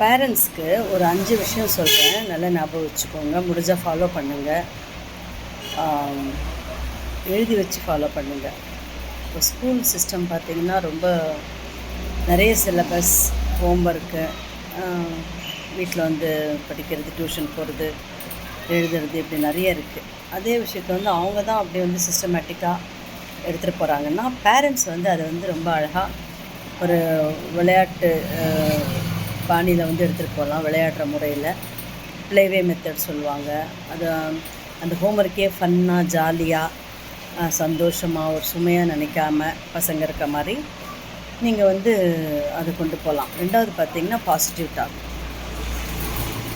பேரண்ட்ஸ்க்கு ஒரு 5 விஷயம் சொல்கிறேன், நல்லா ஞாபகம் வச்சுக்கோங்க. முடிஞ்சால் ஃபாலோ பண்ணுங்கள். எழுதி வச்சு ஃபாலோ பண்ணுங்கள். இப்போ ஸ்கூல் சிஸ்டம் பார்த்திங்கன்னா ரொம்ப நிறைய சிலபஸ், ஹோம்ஒர்க்கு, வீட்டில் வந்து படிக்கிறது, டியூஷன் போகிறது, எழுதுறது, இப்படி நிறைய இருக்குது. அதே விஷயத்தை வந்து அவங்க தான் அப்படி வந்து சிஸ்டமேட்டிக்காக எடுத்துகிட்டு போகிறாங்கன்னா, பேரண்ட்ஸ் வந்து அதை வந்து ரொம்ப அழகாக ஒரு விளையாட்டு பாணியில் வந்து எடுத்துகிட்டு போகலாம். விளையாடுற முறையில் ப்ளேவே மெத்தட் சொல்லுவாங்க. அது அந்த ஹோம்ஒர்க்கே ஃபன்னாக, ஜாலியாக, சந்தோஷமாக, ஒரு சுமையாக நினைக்காம பசங்க இருக்க மாதிரி நீங்கள் வந்து அதை கொண்டு போகலாம். ரெண்டாவது பார்த்திங்கன்னா பாசிட்டிவ் டாக்.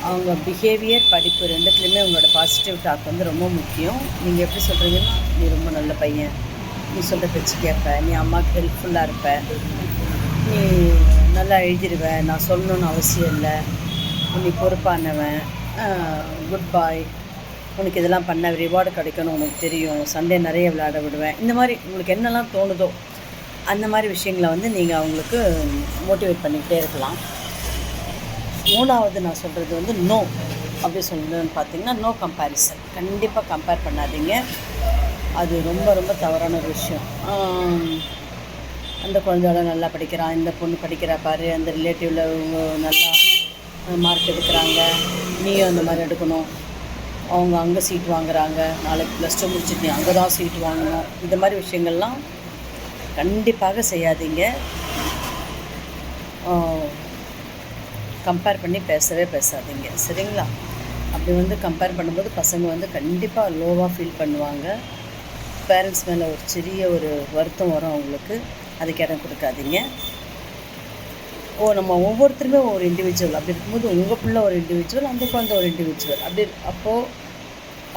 அவங்க பிஹேவியர், படிப்பு ரெண்டுத்துலேயுமே உங்களோட பாசிட்டிவ் டாக் வந்து ரொம்ப முக்கியம். நீங்கள் எப்படி சொல்கிறீங்கன்னா, நீ ரொம்ப நல்ல பையன், நீ சொல்கிற பேச்சு கேட்ப, நீ அம்மாவுக்கு ஹெல்ப்ஃபுல்லாக இருப்ப, நீ நல்லா எழுதிடுவ, நான் சொல்லணுன்னு அவசியம் இல்லை, நீ பொறுப்பானவன், குட் பாய், உனக்கு இதெல்லாம் பண்ண ரிவார்டு கிடைக்கணும், உனக்கு தெரியும், சண்டே நிறைய விளையாட விடுவேன். இந்த மாதிரி உங்களுக்கு என்னெல்லாம் தோணுதோ அந்த மாதிரி விஷயங்களை வந்து நீங்கள் அவங்களுக்கு மோட்டிவேட் பண்ணிக்கிட்டே இருக்கலாம். மூணாவது நான் சொல்கிறது வந்து நோ அப்படி சொல்லுன்னு பார்த்தீங்கன்னா, நோ கம்பேரிசன். கண்டிப்பாக கம்பேர் பண்ணாதீங்க. அது ரொம்ப ரொம்ப தவறான ஒரு விஷயம். அந்த குழந்தையோட நல்லா படிக்கிறான், இந்த பொண்ணு படிக்கிறா பாரு, அந்த ரிலேட்டிவில் நல்லா மார்க் எடுக்கிறாங்க, நீயும் அந்த மாதிரி எடுக்கணும், அவங்க அங்கே சீட் வாங்குகிறாங்க, நாளைக்கு +2 முடிச்சுட்டு நீ அங்கே தான் சீட் வாங்கணும். இந்த மாதிரி விஷயங்கள்லாம் கண்டிப்பாக செய்யாதீங்க. கம்பேர் பண்ணி பேசவே பேசாதீங்க, சரிங்களா? அப்படி வந்து கம்பேர் பண்ணும்போது பசங்க வந்து கண்டிப்பாக லோவாக ஃபீல் பண்ணுவாங்க. பேரண்ட்ஸ் மேலே ஒரு சிறிய ஒரு வருத்தம் வரும் அவங்களுக்கு. அதுக்கு இடம் கொடுக்காதீங்க. நம்ம ஒவ்வொருத்தருமே ஒரு இண்டிவிஜுவல். அப்படி இருக்கும்போது உங்கள் பிள்ளை ஒரு இண்டிவிஜுவல், அந்த குழந்தை ஒரு இண்டிவிஜுவல். அப்போது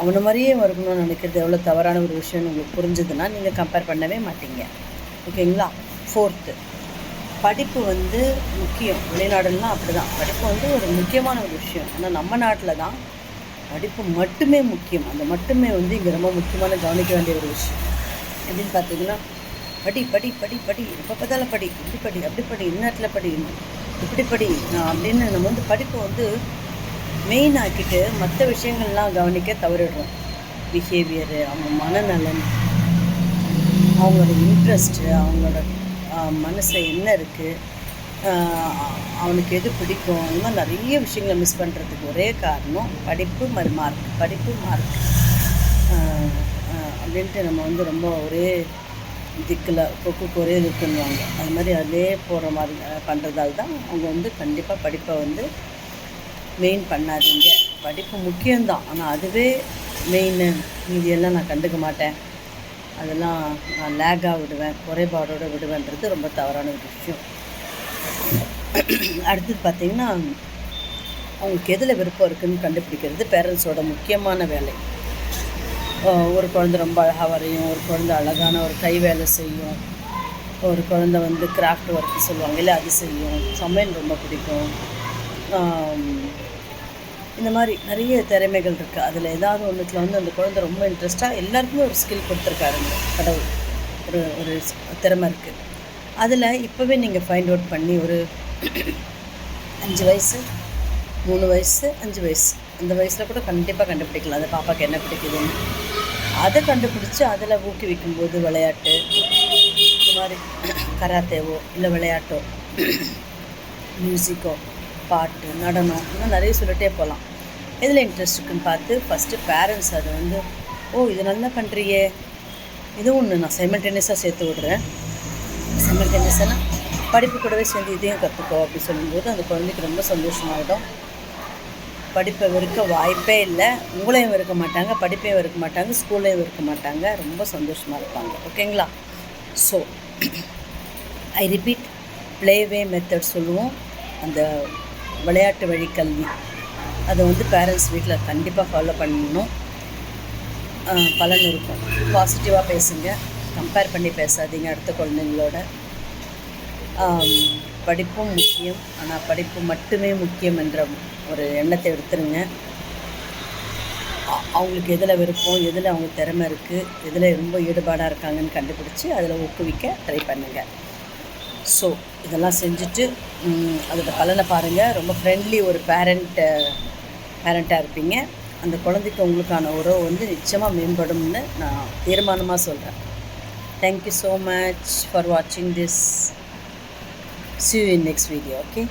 அவனை மாதிரியே இருக்கணும்னு நினைக்கிறது எவ்வளோ தவறான ஒரு விஷயம்னு உங்களுக்கு புரிஞ்சுதுன்னா நீங்கள் கம்பேர் பண்ணவே மாட்டீங்க, ஓகேங்களா? 4th, படிப்பு வந்து முக்கியம். வெளிநாடுலாம் அப்படி தான், படிப்பு வந்து ஒரு முக்கியமான ஒரு விஷயம். ஆனால் நம்ம நாட்டில் தான் படிப்பு மட்டுமே முக்கியம். அந்த மட்டுமே வந்து இங்கே ரொம்ப முக்கியமான கவனிக்க வேண்டிய ஒரு விஷயம். எப்படின்னு பார்த்தீங்கன்னா, படி படி படி படி, எப்போ பார்த்தாலும் படி, இப்படி படி, அப்படி படி, இந்நேரத்தில் படி, இப்படி படி அப்படின்னு நம்ம வந்து படிப்பை வந்து மெயின் ஆக்கிட்டு மற்ற விஷயங்கள்லாம் கவனிக்க தவறிடுறோம். பிஹேவியரு, அவங்க மனநலன், அவங்களோட இன்ட்ரெஸ்ட்டு, அவங்களோட மனசில் என்ன இருக்குது, அவனுக்கு எது பிடிக்கும், இந்த மாதிரி நிறைய விஷயங்களை மிஸ் பண்ணுறதுக்கு ஒரே காரணம் படிப்பு, மார்க், படிப்பு, மார்க் அப்படின்ட்டு நம்ம வந்து ரொம்ப ஒரே திக்கில் கொக்குக்கு ஒரே இருக்குன்னுவாங்க. அது மாதிரி அதே போகிற மாதிரி பண்ணுறதால தான் அவங்க வந்து கண்டிப்பாக படிப்பை வந்து மெயின் பண்ணாதீங்க. படிப்பு முக்கியம்தான், ஆனால் அதுவே மெயின், மீதியெல்லாம் நான் கண்டுக்க மாட்டேன், அதெல்லாம் நான் லேக்காக விடுவேன், குறைபாடோடு விடுவேன்றது ரொம்ப தவறான ஒரு விஷயம். அடுத்தது பார்த்திங்கன்னா, அவங்களுக்கு எதில் விருப்பம் இருக்குதுன்னு கண்டுபிடிக்கிறது பேரண்ட்ஸோட முக்கியமான வேலை. ஒரு குழந்தை ரொம்ப அழகாக வரையும், ஒரு குழந்தை அழகான ஒரு கை வேலை செய்யும், ஒரு குழந்தை வந்து கிராஃப்ட் ஒர்க்கு சொல்லுவாங்க இல்லை, அது செய்யும், சமையல் ரொம்ப பிடிக்கும். இந்த மாதிரி நிறைய திறமைகள் இருக்குது. அதில் ஏதாவது ஒன்றுத்தில் வந்து அந்த குழந்தை ரொம்ப இன்ட்ரெஸ்ட்டாக, எல்லாருக்குமே ஒரு ஸ்கில் கொடுத்துருக்காருங்க கடவுள், ஒரு ஒரு திறமை இருக்குது. அதில் இப்போவே நீங்கள் ஃபைண்ட் அவுட் பண்ணி ஒரு 5 வயசு, 3 வயசு, 5 வயசு, அந்த வயசில் கூட கண்டிப்பாக கண்டுபிடிக்கலாம் அந்த பாப்பாவுக்கு என்ன பிடிக்குதுன்னு. அதை கண்டுபிடிச்சி அதில் ஊக்குவிக்கும்போது விளையாட்டு, இந்த மாதிரி கராத்தேவோ இல்லை விளையாட்டோ, மியூசிக்கோ, பாட்டு, நடனம், இன்னும் நிறைய சொல்லிட்டே போகலாம். எதில் இன்ட்ரெஸ்ட் இருக்குன்னு பார்த்து ஃபஸ்ட்டு பேரண்ட்ஸ் அதை வந்து, இது நல்லா பண்ணுறியே, இதுவும் ஒன்று நான் சைமல்டேனியஸாக சேர்த்து விடுறேன். சைமல்டேனியஸாக படிப்பு கூடவே சேர்ந்து இதையும் கற்றுக்கோ அப்படி சொல்லும்போது அந்த குழந்தைக்கு ரொம்ப சந்தோஷமாகிடும். படிப்பை வெறுக்க வாய்ப்பே இல்லை. உங்களையும் வெறுக்க மாட்டாங்க, படிப்பையும் வெறுக்க மாட்டாங்க, ஸ்கூல்லையும் வெறுக்க மாட்டாங்க, ரொம்ப சந்தோஷமாக இருப்பாங்க, ஓகேங்களா? So I repeat, play way method சொல்லுவோம். அந்த விளையாட்டு வழி கல்வி, அதை வந்து பேரண்ட்ஸ் வீட்டில் கண்டிப்பாக ஃபாலோ பண்ணணும். பலன் இருக்கும். பாசிட்டிவாக பேசுங்க, கம்பேர் பண்ணி பேசாதீங்க அடுத்த குழந்தைங்களோட. படிப்பும் முக்கியம், ஆனால் படிப்பு மட்டுமே முக்கியம் என்ற ஒரு எண்ணத்தை எடுத்துருங்க. அவங்களுக்கு எதில் விருப்பம், எதில் அவங்க திறமை இருக்குது, எதில் ரொம்ப ஈடுபாடாக இருக்காங்கன்னு கண்டுபிடிச்சி அதில் ஊக்குவிக்க ட்ரை பண்ணுங்கள். ஸோ இதெல்லாம் செஞ்சுட்டு அதோட பலனை பாருங்கள். ரொம்ப ஃப்ரெண்ட்லி ஒரு பேரண்ட்டாக இருப்பீங்க. அந்த குழந்தைக்கு உங்களுக்கான உறவு வந்து நிச்சயமாக மேம்படும்னு நான் தீர்மானமாக சொல்கிறேன். தேங்க்யூ ஸோ மச் ஃபார் வாட்சிங் this. See you in next video. Okay.